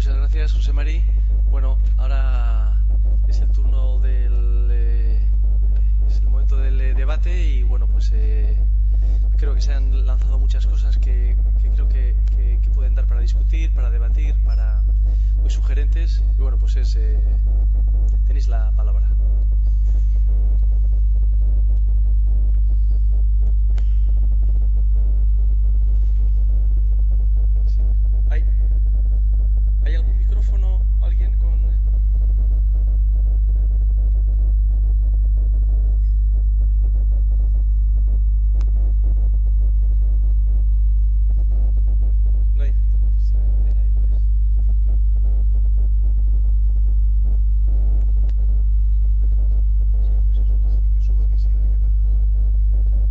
Muchas gracias, José Mari. Bueno, ahora es el turno es el momento del debate y bueno, pues creo que se han lanzado muchas cosas que creo que pueden dar para discutir, para debatir, para muy sugerentes y bueno, pues tenéis la palabra. Sí. ¿Hay algún micrófono? ¿Alguien con...? No hay.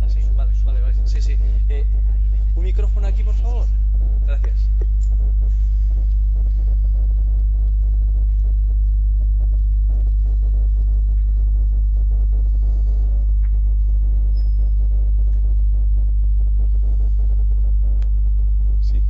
Ah, sí, vale. Sí, sí. ¿Un micrófono aquí, por favor? Gracias. Sí.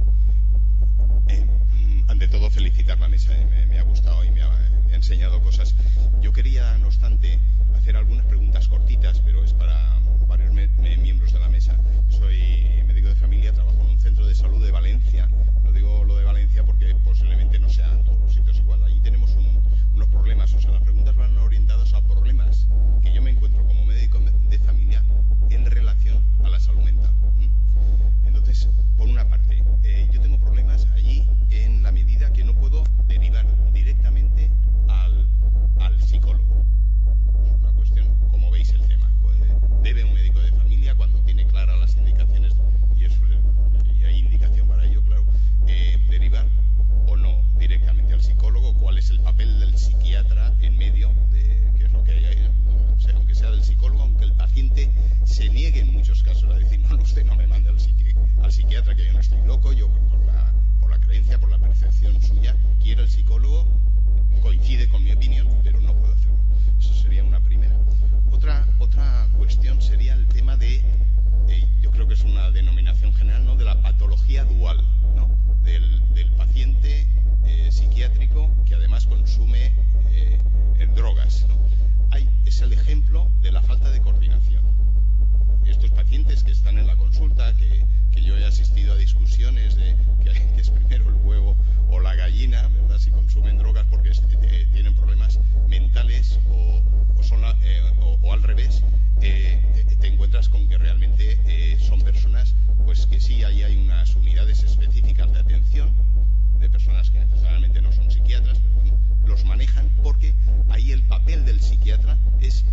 Ante todo, felicitar la mesa. Me ha gustado y me ha enseñado cosas. Yo quería, no obstante, hacer algunas preguntas cortitas, pero es para varios miembros de la mesa. Soy médico de familia, trabajo en un centro de salud de Valencia. No digo lo de Valencia porque posiblemente no sean todos los sitios igual. Allí tenemos unos problemas, o sea, las preguntas van orientadas a problemas que yo me encuentro como médico de familia en relación a la salud mental. Entonces, por una parte, yo tengo problemas allí en la medida que no puedo derivar directamente al psicólogo. Es una cuestión, como veis el tema. Debe un médico de familia, cuando tiene claras las indicaciones, y hay indicación para ello, claro, derivar o no directamente al psicólogo, cuál es el papel del psiquiatra en medio, qué es lo que hay ahí, o sea, aunque sea del psicólogo, aunque el paciente se niegue en muchos casos a decir, no, usted no me mande al psiquiatra, que yo no estoy loco, yo por la creencia, por la percepción suya, quiero el psicólogo, coincide con mi opinión, pero no puedo hacerlo. Eso sería una primera. Otra cuestión sería el tema de, yo creo que es una denominación general, ¿no?, de la patología dual, ¿no?, del paciente psiquiátrico que además consume drogas, ¿no? Es el ejemplo de la falta de coordinación. Estos pacientes que están en la consulta, que yo he asistido a discusiones de que es primero el huevo o la gallina, ¿verdad?, si consumen drogas porque tienen problemas mentales o al revés, te encuentras con que realmente son personas, pues que sí, ahí hay unas unidades específicas de atención de personas que necesariamente no son psiquiatras, pero bueno, los manejan porque ahí el papel del psiquiatra es: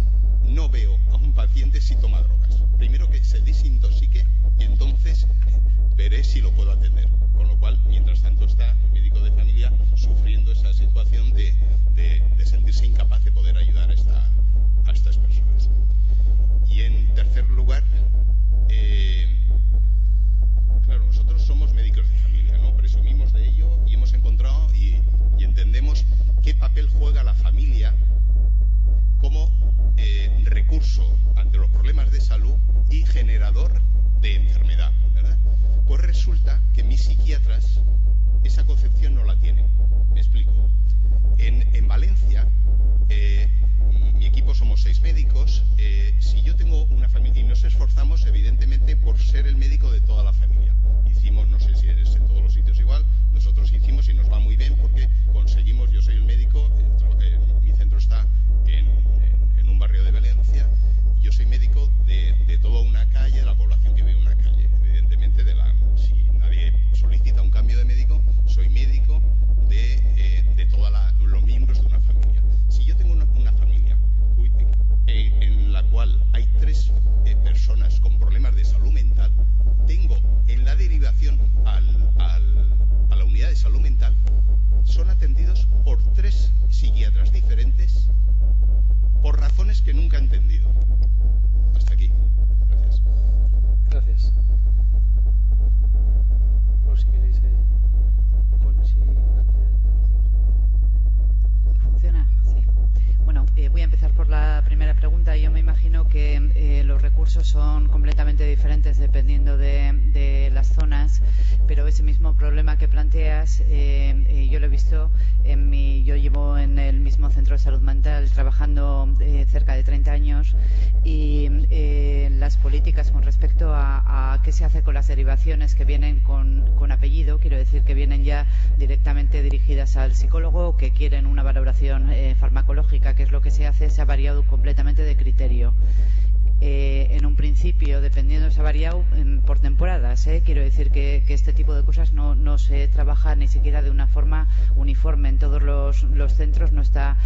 no veo a un paciente si toma drogas. Primero que se desintoxique y entonces veré si lo puedo atender. Con lo cual, mientras tanto, está el médico de familia sufriendo esa situación de sentirse incapaz de poder ayudar a estas personas. Y en tercer lugar, claro, nosotros somos médicos de familia, ¿no? Presumimos de ello y hemos encontrado y entendemos qué papel juega la familia como recurso ante los problemas de salud y generador de enfermedad, ¿verdad? Pues resulta que mis psiquiatras esa concepción no la tienen. Me explico. En Valencia, mi equipo somos 6 médicos. Si yo tengo una familia, y nos esforzamos evidentemente por ser el médico de toda la familia. Hicimos, no sé si es en todos los sitios igual, nosotros hicimos y nos va muy bien porque conseguimos, yo soy el médico, mi centro está en un barrio de Valencia, yo soy médico de toda una calle, de la población que vive en una calle. Evidentemente, si nadie solicita un cambio de médico, soy médico de todos los miembros de una familia. Si yo tengo una familia en la cual hay 3 personas con problemas de salud mental, tengo en la derivación a la unidad de salud mental, son atendidos por 3 psiquiatras diferentes por razones que nunca he entendido. Hasta aquí. Gracias. Gracias. Por si queréis, Conchi. ¿Funciona? Sí. Bueno, voy a empezar por la primera pregunta. Yo me imagino que los recursos son completamente diferentes dependiendo de las zonas, pero ese mismo problema que planteas yo lo he visto mismo centro de salud mental trabajando cerca de 30 años y las políticas con respecto a qué se hace con las derivaciones que vienen con apellido, quiero decir que vienen ya directamente dirigidas al psicólogo, que quieren una valoración farmacológica, que es lo que se hace, se ha variado completamente de criterio. En un principio, dependiendo, se ha variado por temporadas. Quiero decir que este tipo de cosas no se trabaja ni siquiera de una forma uniforme en todos los centros, no está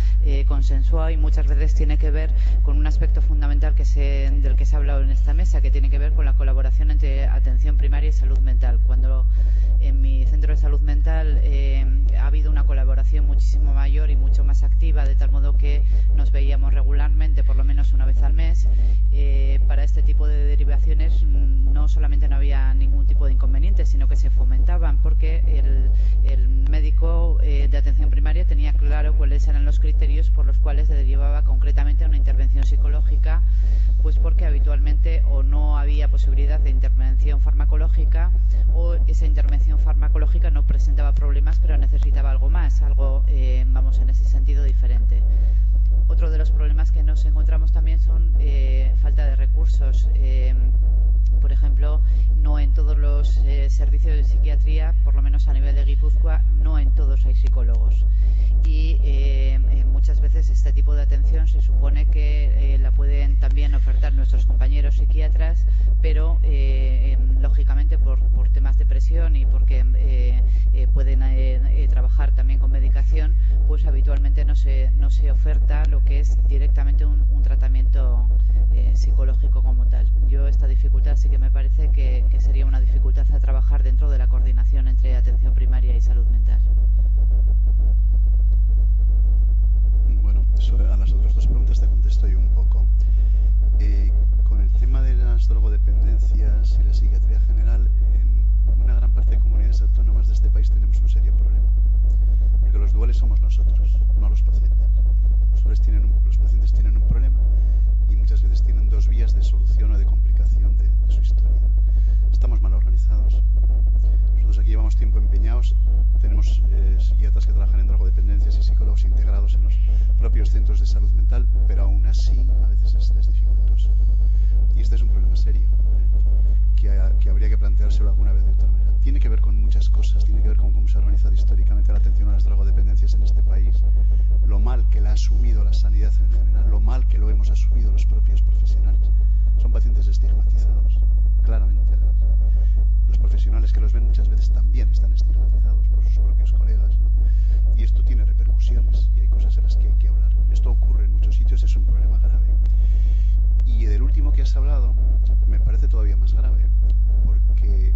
consensuado y muchas veces tiene que ver con un aspecto fundamental del que se ha hablado en esta mesa, que tiene que ver con la colaboración entre atención primaria y salud mental. Cuando en mi centro de salud mental ha habido una colaboración muchísimo mayor y mucho más activa, de tal modo que nos veíamos regularmente, por lo menos una vez al mes. Para este tipo de derivaciones no solamente no había ningún tipo de inconveniente, sino que se fomentaban, porque el médico de atención primaria tenía claro cuáles eran los criterios por los cuales se derivaba concretamente a una intervención psicológica, pues porque habitualmente o no había posibilidad de intervención farmacológica o esa intervención farmacológica no presentaba problemas pero necesitaba algo más, algo en ese sentido diferente. Otro de los problemas que nos encontramos también son falta de recursos. Por ejemplo, no en todos los servicios de psiquiatría, por lo menos a nivel de Guipúzcoa, no en todos hay psicólogos. Y muchas veces este tipo de atención se supone que la pueden también ofertar nuestros compañeros psiquiatras, pero lógicamente por temas de presión y porque pueden trabajar también con medicación, pues habitualmente no se oferta lo que es directamente un tratamiento psicológico como tal. Yo esta dificultad sí que me parece que sería una dificultad a trabajar dentro de la coordinación entre atención primaria y salud mental. Bueno, a las otras dos preguntas te contesto yo un poco. Con el tema de las drogodependencias y la psiquiatría general, en una gran parte de comunidades autónomas de este país tenemos un serio problema. Porque los duales somos nosotros, no los pacientes. Los pacientes tienen un problema y muchas veces tienen dos vías de solución o de complicación de su historia. Estamos mal organizados. Nosotros aquí llevamos tiempo empeñados, tenemos psiquiatras que trabajan en drogodependencias y psicólogos integrados en los propios centros de salud mental, pero aún así a veces es dificultoso. Y este es un problema serio, que habría que planteárselo alguna vez de otra manera. Tiene que ver con muchas cosas, tiene que ver con cómo se ha organizado históricamente la atención a las drogodependencias en este país, lo mal que la ha asumido la sanidad en general, lo mal que lo hemos asumido los propios profesionales. Son pacientes estigmatizados, claramente. Los profesionales que los ven muchas veces también están estigmatizados por sus propios colegas, ¿no? Y esto tiene repercusiones y hay cosas en las que hay que hablar. Esto ocurre en muchos sitios, es un problema grave. Y del último que has hablado me parece todavía más grave, porque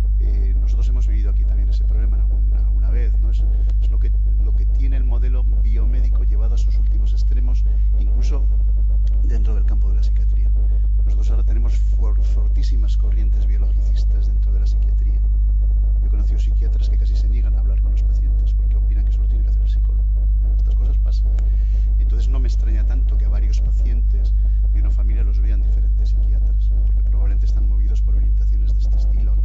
nosotros hemos vivido aquí también ese problema alguna vez, ¿no? Es lo que tiene el modelo biomédico llevado a sus últimos extremos, incluso dentro del campo de la psiquiatría. Nosotros ahora tenemos fortísimas corrientes biologicistas dentro de la psiquiatría. Yo he conocido psiquiatras que casi se niegan a hablar con los pacientes porque opinan que solo tiene que hacer el psicólogo. Estas cosas pasan. Entonces no me extraña tanto que a varios pacientes de una familia los vean diferentes psiquiatras, ¿no? Porque probablemente están movidos por orientaciones de este estilo, ¿no?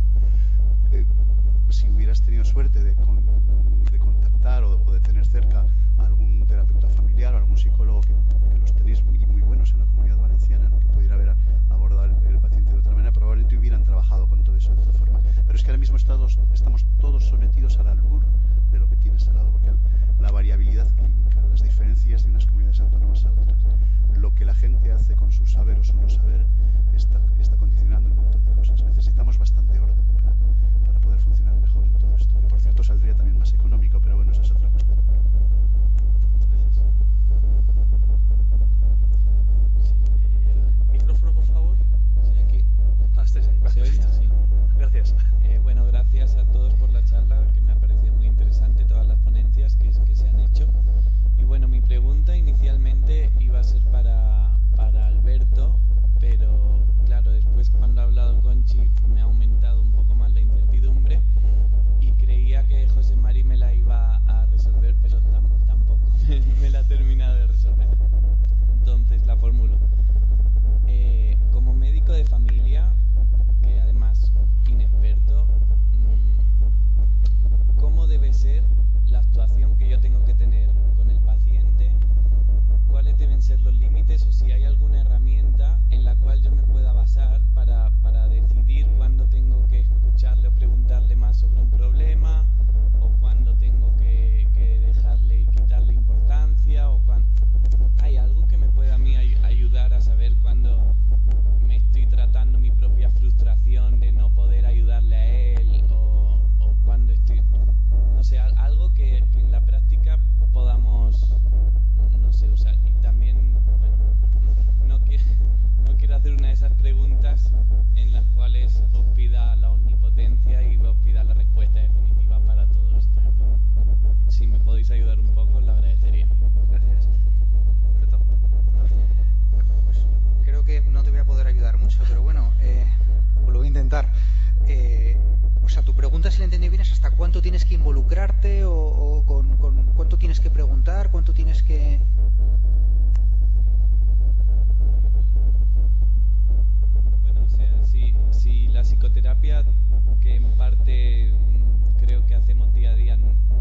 Si hubieras tenido suerte de contactar o de tener cerca a algún terapeuta familiar o algún psicólogo que los tenéis y muy buenos en la Comunidad Valenciana, ¿no? Que pudiera haber abordado el paciente de otra manera, probablemente hubieran trabajado con todo eso de otra forma. Pero es que ahora mismo estamos todos sometidos al albur de lo que tienes al lado, porque la variabilidad clínica, las diferencias de unas comunidades autónomas a otras, lo que la gente hace con su saber o su no saber, está condicionando un montón de cosas. Necesitamos bastante orden para poder funcionar mejor en todo esto, que por cierto saldría también más económico, pero bueno, esa es otra cuestión. pregunta, si la entendí bien, es hasta cuánto tienes que involucrarte o con cuánto tienes que preguntar, cuánto tienes que... Bueno, o sea, si la psicoterapia, que en parte creo que hacemos día a día,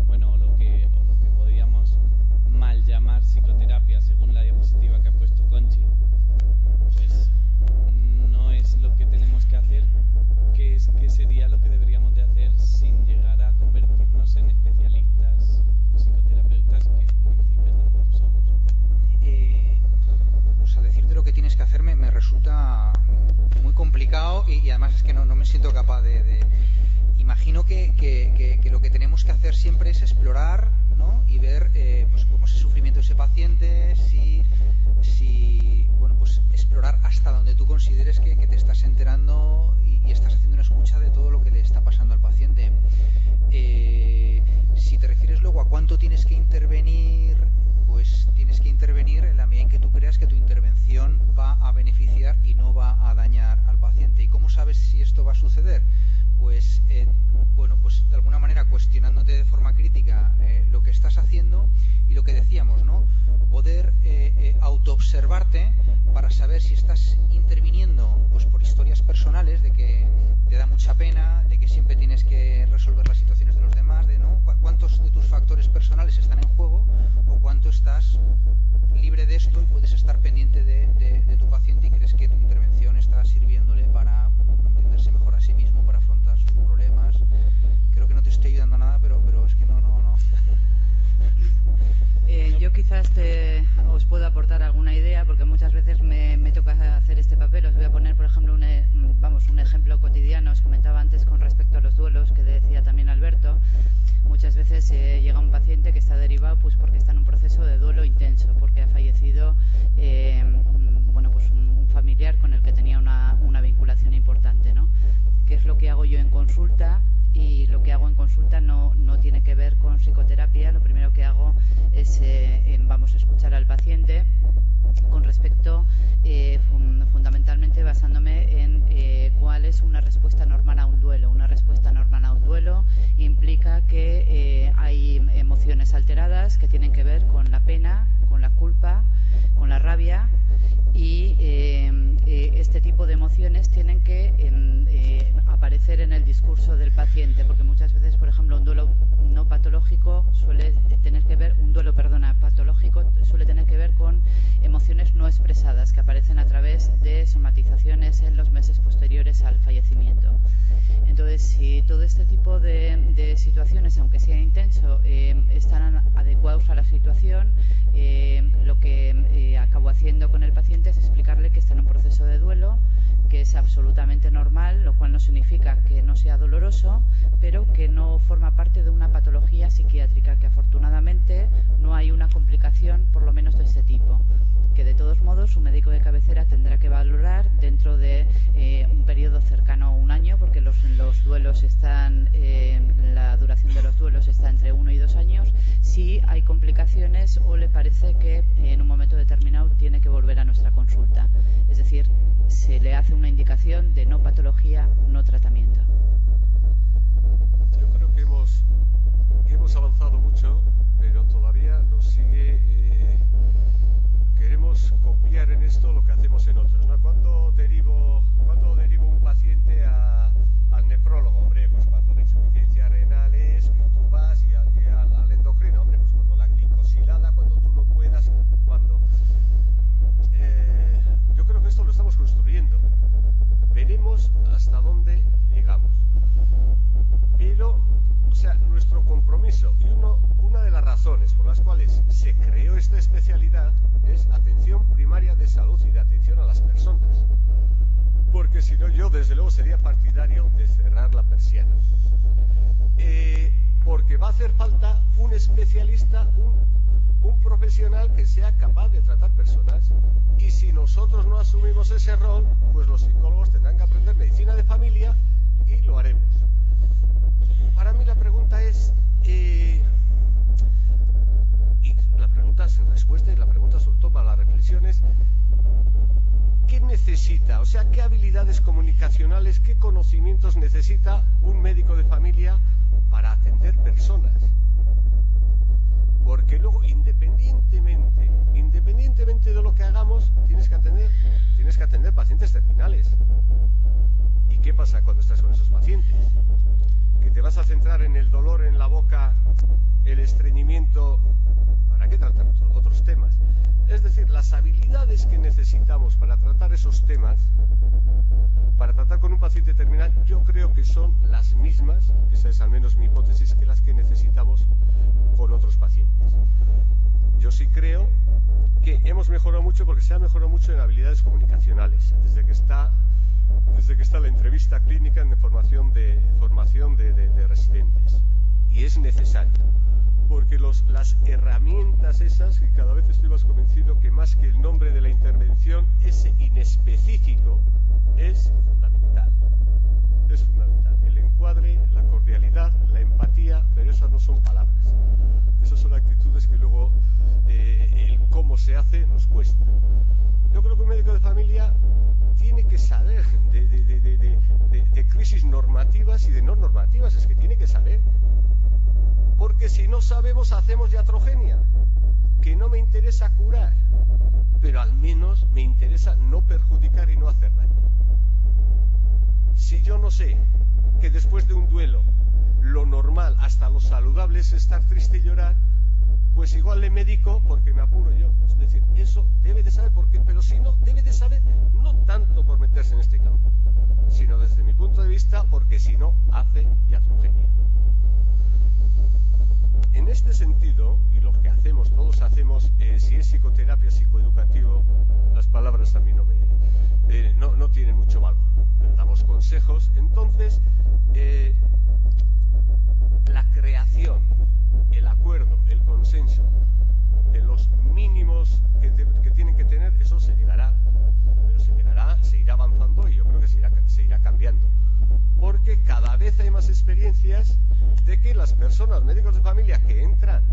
bueno, o lo que podríamos mal llamar psicoterapia, según la diapositiva que ha puesto Conchi, pues no es lo que tenemos que hacer, que sería lo que deberíamos de hacer sin llegar a convertirnos en especialistas psicoterapeutas, que en principio tampoco somos. O sea, decirte lo que tienes que hacer me resulta muy complicado y además es que no me siento capaz de... Imagino que lo que tenemos que hacer siempre es explorar, ¿no? Y ver pues cómo es el sufrimiento de ese paciente, bueno, pues explorar hasta donde tú consideres que te estás enterando y estás haciendo una escucha de todo lo que le está pasando al paciente. Si te refieres luego a cuánto tienes que intervenir, pues tienes que intervenir en la medida en que tú creas que tu intervención va a beneficiar y no va a dañar al paciente. ¿Y cómo sabes si esto va a suceder? Pues bueno, pues de alguna manera cuestionándote de forma crítica lo que estás haciendo y lo que decíamos, ¿no? Poder autoobservarte para saber si estás interviniendo pues por historias personales de que te da mucha pena, de que siempre tienes que resolver las situaciones de los demás, de no cuántos de tus factores personales están en juego o cuánto estás libre de esto y puedes estar pendiente de tu paciente y crees que tu intervención está sirviéndole para entenderse mejor a sí mismo, para afrontar sus problemas. Creo que no te estoy ayudando a nada, pero es que no. Yo quizás os puedo aportar alguna idea, porque muchas veces me toca hacer este papel. Os voy a poner, por ejemplo, un ejemplo cotidiano. Os comentaba antes con respecto a los duelos, que decía también Alberto. Muchas veces llega un paciente que está derivado pues porque está en un proceso de duelo intenso, porque ha fallecido un familiar con el que tenía una vinculación importante, ¿no? ¿Qué es lo que hago yo en consulta? Y lo que hago en consulta no tiene que ver con psicoterapia. Lo primero que hago es vamos a escuchar al paciente con respecto fundamentalmente basándome en cuál es una respuesta normal a un duelo. Una respuesta normal a un duelo implica que hay emociones alteradas que tienen que ver con la pena, con la culpa, con la rabia y este tipo de emociones tienen que aparecer en el discurso del paciente, porque muchas veces, por ejemplo, un duelo patológico suele tener que ver con emociones no expresadas que aparecen a través de somatizaciones en los meses posteriores al fallecimiento. Entonces, si todo este tipo de situaciones, aunque sea intenso, están adecuados a la situación, lo que acabo haciendo con el paciente es explicarle que está en un proceso de duelo, que es absolutamente normal, lo cual no significa que no sea doloroso, pero que no forma parte de una patología psiquiátrica, que afortunadamente no hay una complicación, por lo menos de ese tipo, que de todos modos su médico de cabecera tendrá que valorar dentro de un periodo cercano a un año, porque los duelos están, la duración de los duelos está entre 1 y 2 años, si hay complicaciones o le parece que en un momento determinado tiene que volver a nuestra consulta. Es decir, se le hace una indicación de no patología, no tratamiento. Yo creo que hemos avanzado mucho, pero todavía nos sigue... queremos copiar en esto lo que hacemos en otros, ¿no? ¿Cuándo derivo un paciente al nefrólogo? Hombre, pues cuando la insuficiencia renal es, que tú vas y al endocrino, hombre, pues cuando la glicosilada, cuando tú no puedas, ¿cuándo? Yo creo que esto lo estamos construyendo. Veremos hasta dónde llegamos. Pero, o sea, nuestro compromiso y una de las razones por las cuales se creó esta especialidad es atención primaria de salud y de atención a las personas. Porque si no, yo desde luego sería partidario de cerrar la persiana. Porque va a hacer falta un especialista, un profesional que sea capaz de tratar personas. Y si nosotros no asumimos ese rol, pues los psicólogos tendrán que aprender medicina de familia y lo haremos. Para mí la pregunta es, y la pregunta sin respuesta y la pregunta sobre todo para la reflexión es, ¿qué necesitamos? necesita? O sea, ¿qué habilidades comunicacionales, qué conocimientos necesita un médico de familia para atender personas? Porque luego, independientemente de lo que hagamos, tienes que atender pacientes terminales. ¿Y qué pasa cuando estás con esos pacientes? Que te vas a centrar en el dolor en la boca, el estreñimiento. Habrá que tratar otros temas. Es decir, las habilidades que necesitamos para tratar esos temas, para tratar con un paciente terminal, yo creo que son las mismas, esa es al menos mi hipótesis, que las que necesitamos con otros pacientes. Yo sí creo que hemos mejorado mucho, porque se ha mejorado mucho en habilidades comunicacionales, desde que está la entrevista clínica en formación de residentes. Y es necesario, porque las herramientas esas, que cada vez estoy más convencido que más que el nombre de la intervención, ese inespecífico es fundamental. Es fundamental. El encuadre, la cordialidad, la empatía, pero esas no son palabras. Esas son actitudes que luego el cómo se hace nos cuesta. Yo creo que un médico de familia tiene que saber de crisis normativas y de no normativas, es que tiene que saber. Porque si no sabemos, hacemos iatrogenia, que no me interesa curar, pero al menos me interesa no perjudicar y no hacer daño. Si yo no sé que después de un duelo lo normal, hasta lo saludable, es estar triste y llorar, pues igual le medico porque me apuro yo. Es decir, eso debe de saber por qué, pero si no, debe de saber no tanto por meterse en este campo, sino desde mi punto de vista porque si no, hace iatrogenia. En este sentido, y lo que hacemos, todos hacemos, si es psicoterapia, psicoeducativo, las palabras a mí no tienen mucho valor. Pero damos consejos. Entonces, la creación, el acuerdo, el consenso de los mínimos que tienen que tener, eso se llegará, pero se irá avanzando y yo creo que se irá cambiando. Porque cada vez hay más experiencias de que las personas, médicos de familia que entran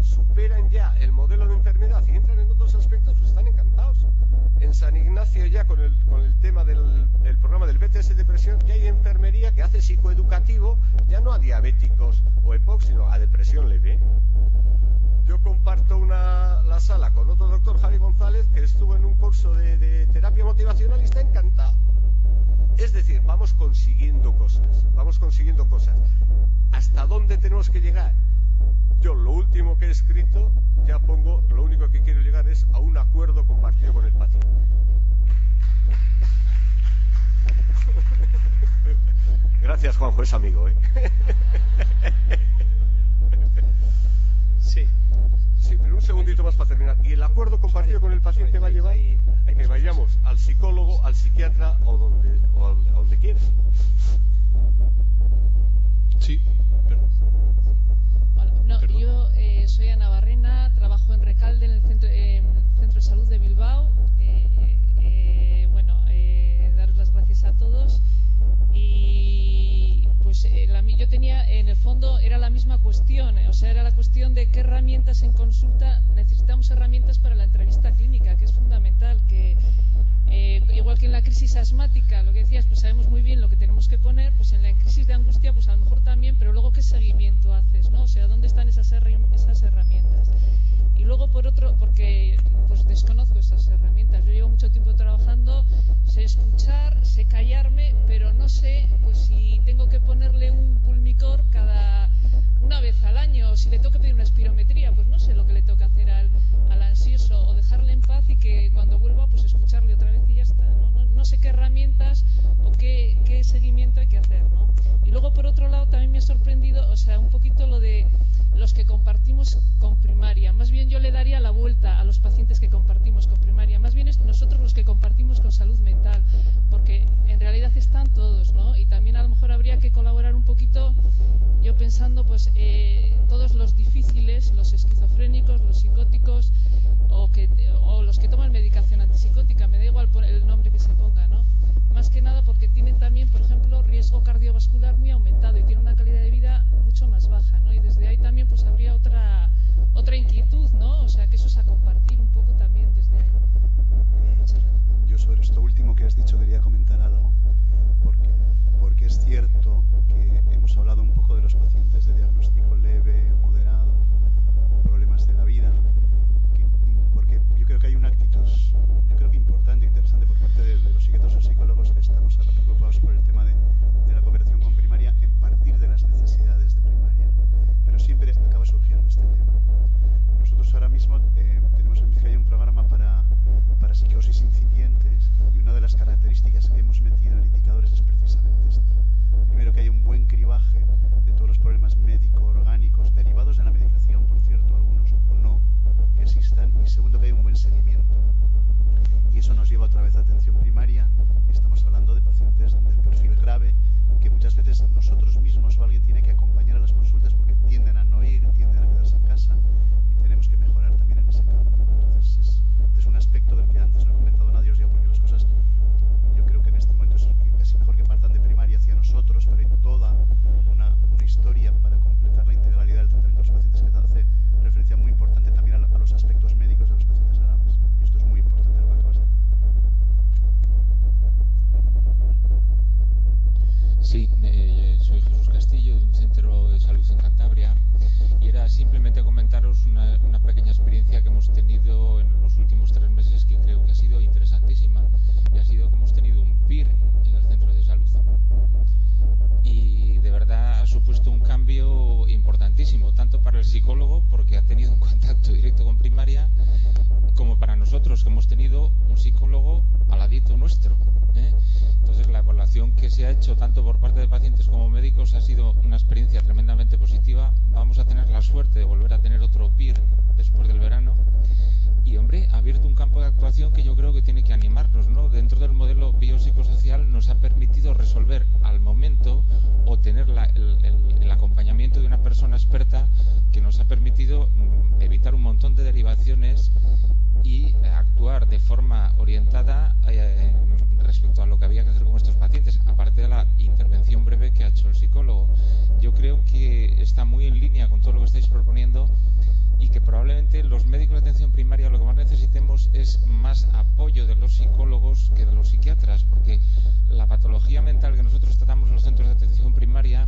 superan ya el modelo de enfermedad y entran en otros aspectos, pues están encantados. En San Ignacio ya con el tema del programa del BTS depresión, ya hay enfermería que hace psicoeducativo, ya no a diabéticos o EPOC, sino a depresión leve. Yo comparto la sala con otro doctor, Javi González, que estuvo en un curso de terapia motivacional y está encantado. Es decir, vamos consiguiendo cosas. ¿Hasta dónde tenemos que llegar? Yo lo último que he escrito, ya pongo, lo único que quiero llegar es a un acuerdo compartido con el paciente. Gracias, Juanjo, es amigo, ¿eh? Sí. Sí, pero un segundito más para terminar. Y el acuerdo compartido con el paciente va a llevar a que vayamos al psicólogo, al psiquiatra o donde quieras. Sí, perdón. No, yo soy Ana Barrena, trabajo en Recalde, en el Centro de Salud de Bilbao. Daros las gracias a todos. Y pues yo tenía, en el fondo, era la misma cuestión, o sea, era la cuestión de qué herramientas en consulta. Necesitamos herramientas para la entrevista clínica, que es fundamental, que igual que en la crisis asmática, lo que decías, pues sabemos muy bien lo que tenemos que poner, pues en la crisis de angustia, pues a lo mejor también, pero luego qué seguimiento haces, ¿no? O sea, ¿dónde están esas herramientas? Y luego, por otro, porque pues desconozco esas herramientas. Yo llevo mucho tiempo trabajando, sé escuchar, sé callarme, pero no sé pues si tengo que ponerle un pulmicor una vez al año, o si le tengo que pedir una espirometría, pues no sé lo que le toca hacer al ansioso, o dejarle en paz y que cuando vuelva pues escucharle otra vez y ya está, ¿no? No sé qué herramientas o qué seguimiento hay que hacer, ¿no? Y luego, por otro lado, también me ha sorprendido, o sea, un poquito lo de los que compartimos con primaria. Más bien yo le daría la vuelta a los pacientes que compartimos con primaria. Más bien es nosotros los que compartimos con salud mental, porque en realidad están todos, ¿no? Y también a lo mejor habría que colaborar un poquito, yo pensando, pues, todos los difíciles, los esquizofrénicos, los psicóticos, o los que toman medicación antipsicótica, me da igual el nombre que se ponga, ¿no? Más que nada porque tienen también, por ejemplo, riesgo cardiovascular muy aumentado y tienen una calidad de vida mucho más baja, ¿no? Y desde ahí también pues habría otra inquietud, ¿no? O sea, que eso es a compartir un poco también desde ahí. Muchas gracias. Yo simplemente comentaros una pequeña experiencia que hemos tenido en los últimos 3 meses que creo que ha sido interesantísima. Y ha sido que hemos tenido un PIR en el centro de salud. Y de verdad ha supuesto un cambio importantísimo, tanto para el psicólogo, porque ha tenido un contacto directo con primaria, como para nosotros, que hemos tenido un psicólogo al ladito nuestro, ¿eh? Entonces la evaluación que se ha hecho tanto por parte de pacientes como médicos ha sido una experiencia tremendamente positiva. Vamos a tener la suerte de volver a tener otro PIR después del verano y, hombre, ha abierto un campo de actuación que yo creo que tiene que animarnos, ¿no? Dentro del modelo biopsicosocial nos ha permitido resolver al momento o tener el acompañamiento de una persona experta que nos ha permitido evitar un montón de derivaciones y actuar de forma orientada respecto a lo que había que hacer con estos pacientes, aparte de la intervención breve que ha hecho el psicólogo. Yo creo que está muy en línea con todo lo que estáis proponiendo y que probablemente los médicos de atención primaria lo que más necesitemos es más apoyo de los psicólogos que de los psiquiatras, porque la patología mental que nosotros tratamos en los centros de atención primaria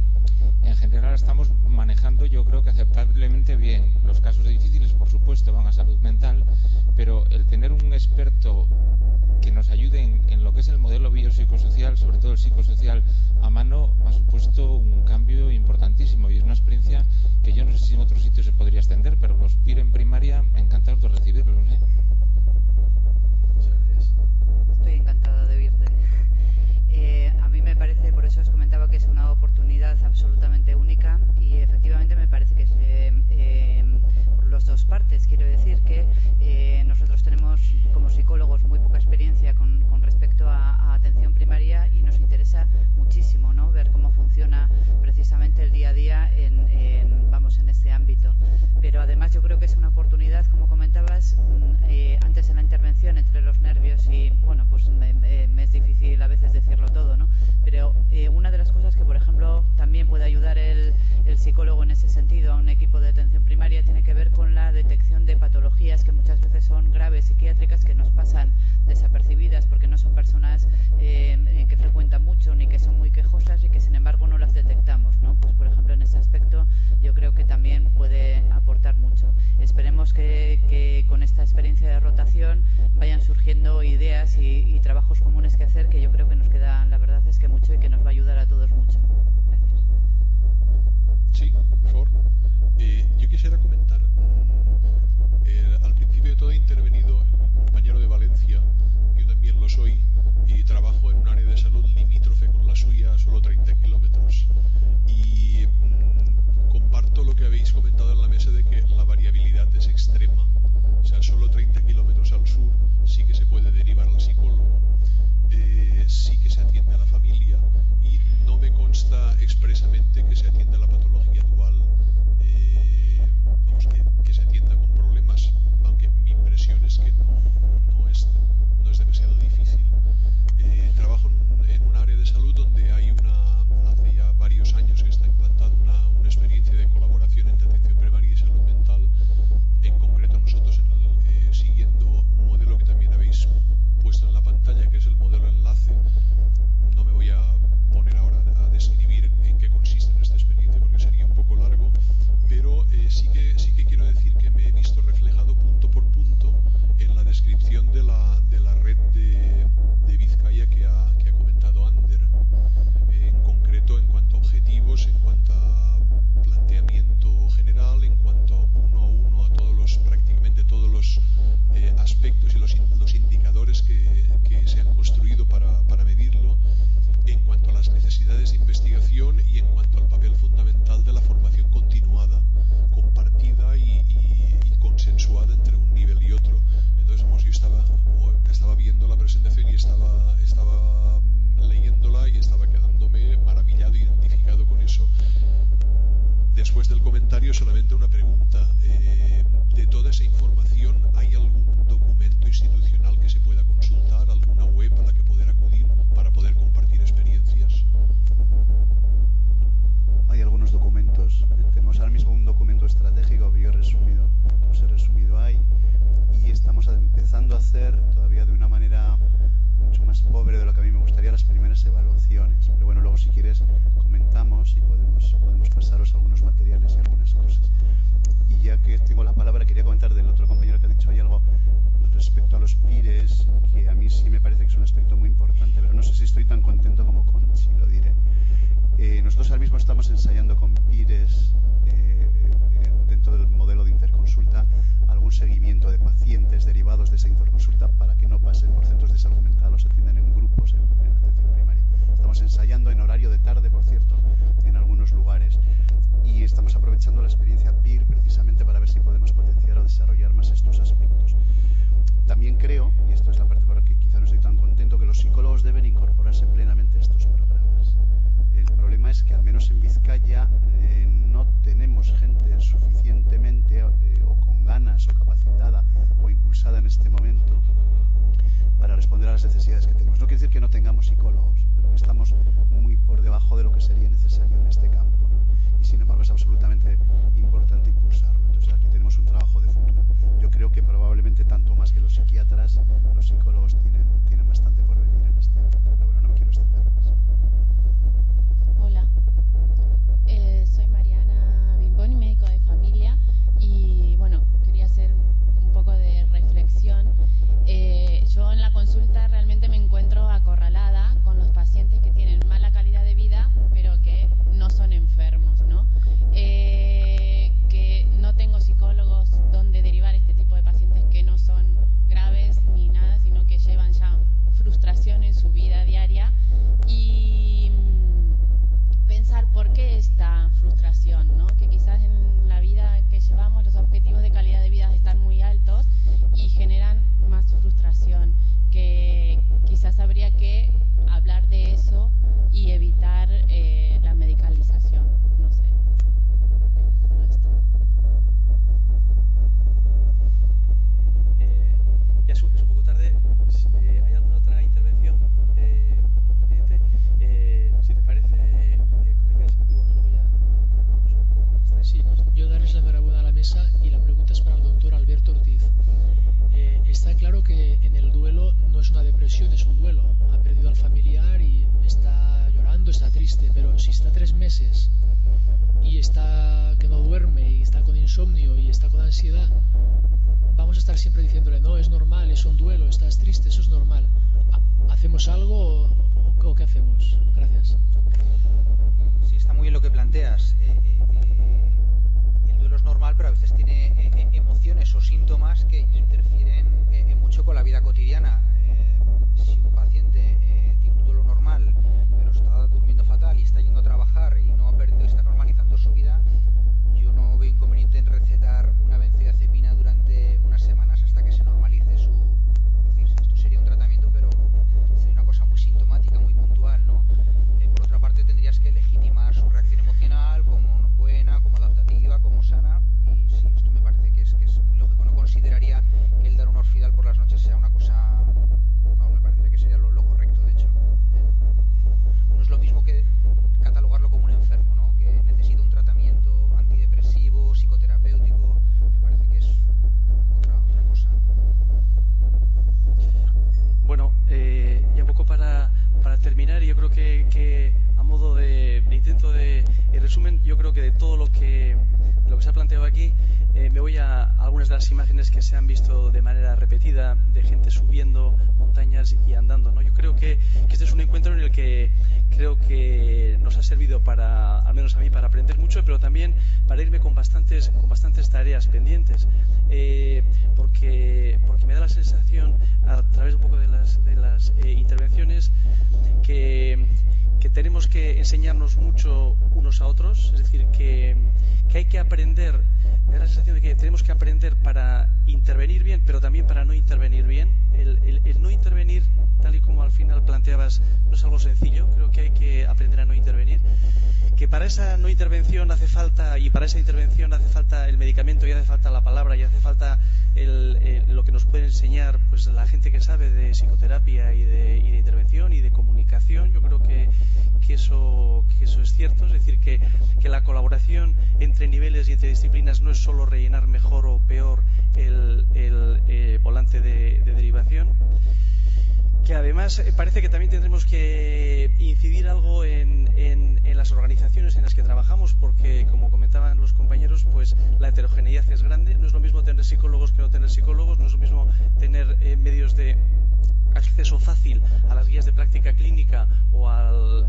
en general estamos manejando, yo creo que aceptablemente bien. Los casos difíciles, por supuesto, van a salud mental, pero el tener un experto que nos ayude en lo que es el modelo biopsicosocial, sobre todo el psicosocial, a mano, ha supuesto un cambio importantísimo y es una experiencia que yo no sé si en otros sitios se podría extender, pero los PIR en primaria, encantados de recibirlos, ¿eh? Muchas gracias. Estoy encantada de oírte. A mí me parece, por eso os comentaba que es una oportunidad absolutamente única y efectivamente me parece que es por las dos partes. Quiero decir que nosotros tenemos como psicólogos muy poca experiencia con respecto a atención primaria y nos interesa muchísimo, ¿no?, ver cómo funciona precisamente el día a día en este ámbito. Pero además yo creo que es una oportunidad, como comentabas antes en la intervención, entre los nervios y, bueno, pues me es difícil a veces decirlo todo, ¿no? Pero una de las cosas que, por ejemplo, también puede ayudar el psicólogo en ese sentido a un equipo de atención primaria tiene que ver con la detección de patologías que muchas veces son graves psiquiátricas que nos pasan desapercibidas porque no son personas que frecuentan mucho ni que son muy quejosas y que sin embargo no las detectamos, ¿no? Pues por ejemplo en ese aspecto yo creo que también puede aportar mucho. Esperemos que con esta experiencia de rotación vayan surgiendo ideas y trabajos comunes que hacer, que yo creo que nos queda, la verdad es que mucho y que nos va a ayudar a todos mucho. Gracias. Sí, por favor. Yo quisiera comentar, al principio de todo ha intervenido el compañero de Valencia, yo también lo soy, y trabajo en un área de salud limítrofe con la suya, a solo 30 kilómetros. Y comparto lo que habéis comentado en la mesa de que la variabilidad es extrema. O sea, solo 30 kilómetros al sur que tengo la palabra, quería comentar del otro compañero que ha dicho ahí algo respecto a los PIRES, que a mí sí me parece que es un aspecto muy importante, pero no sé si estoy tan contento como Conchi, lo diré. Nosotros ahora mismo estamos ensayando con PIRES, dentro del modelo de interconsulta, algún seguimiento de pacientes derivados de esa interconsulta para que no pasen por centros de salud mental o se atiendan en grupos en atención primaria. Estamos ensayando en horario de tarde, por cierto, en algunos lugares. Y estamos aprovechando la experiencia PIR precisamente para ver si podemos potenciar o desarrollar más estos aspectos. También creo, y esto es la parte por la que quizá no estoy tan contento, que los psicólogos deben incorporarse plenamente a estos programas. El problema es que al menos en Vizcaya no tenemos gente suficientemente o con ganas o capacitada o impulsada en este momento para responder a las necesidades que tenemos. No quiere decir que no tengamos psicólogos, pero que estamos muy por debajo de lo que sería necesario en este campo, ¿no? Y sin embargo es absolutamente importante impulsarlo. Entonces aquí tenemos un trabajo de futuro. Yo creo que probablemente tanto más que los psiquiatras, los psicólogos tienen bastante por venir en este ámbito. Pero bueno, no me quiero extender más. Hola, soy Mariana Bimboni, médico de familia, y bueno, quería hacer un poco de reflexión. Yo en la consulta realmente me encuentro acorralada con los pacientes que tienen mala calidad de vida, pero que no son enfermos, ¿no? Que no tengo psicólogos donde derivar este tipo de pacientes que no son graves ni nada, sino que llevan ya frustración en su vida diaria, y pensar por qué esta frustración, ¿no? Que quizás en la vida que llevamos los objetivos de calidad de vida están muy altos y generan más frustración, que quizás habría que hablar de eso y evitar la medicalización, no sé. Ya es un poco tarde. ¿Hay alguna otra intervención pendiente? Si te parece, Crónicas, y bueno, luego ya vamos un poco a contestar. Sí, yo darles la enhorabuena a la mesa y la pregunta es para el doctor Alberto Ortiz. Está claro que en el duelo no es una depresión, es un duelo. Ha perdido al familiar y está llorando, está triste, pero si está 3 meses y está que no duerme y está con insomnio y está con ansiedad, vamos a estar siempre diciéndole, no, es normal, es un duelo, estás triste, eso es normal. ¿Hacemos algo o qué hacemos? Gracias. Sí, está muy bien lo que planteas. El duelo es normal, pero a veces tiene emociones o síntomas que interfieren mucho con la vida cotidiana. Si un paciente tiene un duelo normal, pero está durmiendo fatal y está yendo a trabajar y no ha perdido, está normalizando su vida, yo no veo inconveniente en recetar una benzodiazepina durante unas semanas hasta que se normalice su... Es decir, esto sería un tratamiento, pero sería una cosa muy sintomática, muy puntual, ¿no? Por otra parte, tendrías que legitimar su reacción emocional como buena, como adaptativa, como sana, y sí, esto me parece que es muy lógico. No consideraría que el dar un Orfidal por las noches sea una cosa... No, me parecería que sería lo correcto, de hecho. No es lo mismo que catalogarlo como un enfermo, ¿no? Que necesita un tratamiento antidepresivo, psicoterapéutico. Me parece que es otra cosa. Bueno, ya un poco para terminar, yo creo que a modo de intento de resumen, yo creo que de todo lo que se ha planteado aquí, me voy a algunas de las imágenes que se han visto de manera repetida, de gente subiendo montañas y andando, ¿no? Yo creo que este es un encuentro en el que creo que nos ha servido para, al menos a mí, para aprender mucho, pero también para irme con bastantes tareas pendientes, porque me da la sensación, a través un poco de las intervenciones, que tenemos que enseñarnos mucho unos a otros, es decir, que hay que aprender, me da la sensación de que tenemos que aprender para intervenir bien, pero también para no intervenir bien. El no intervenir, tal y como al final planteabas, no es algo sencillo. Creo que hay que aprender a no intervenir, que para esa no intervención hace falta, y para esa intervención hace falta el medicamento, y hace falta la palabra, y hace falta lo que nos puede enseñar pues la gente que sabe de psicoterapia y de intervención y de comunicación. Yo creo que eso es cierto, es decir, que la colaboración entre niveles y entre disciplinas no es solo rellenar mejor o peor el volante de derivación, que además además parece que también tendremos que incidir algo en las organizaciones en las que trabajamos, porque como comentaban los compañeros, pues la heterogeneidad es grande. No es lo mismo tener psicólogos que no tener psicólogos, no es lo mismo tener medios de acceso fácil a las guías de práctica clínica o al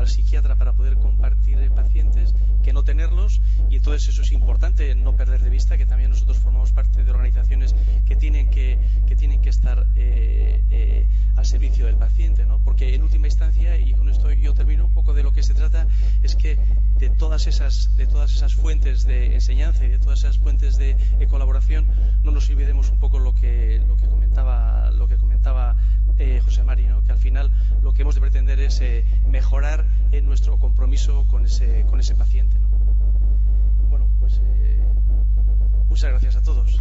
psiquiatra para poder compartir pacientes que no tenerlos, y entonces eso es importante no perder de vista que también nosotros formamos parte de organizaciones que tienen que estar al servicio del paciente, ¿no? Porque en última instancia, y con esto yo termino, un poco de lo que se trata es que de todas esas fuentes de enseñanza y de todas esas fuentes de colaboración no nos olvidemos un poco lo que comentaba José Mari, ¿no? Que al final lo que hemos de pretender es mejorar en nuestro compromiso con ese paciente, ¿no? Bueno, pues muchas gracias a todos.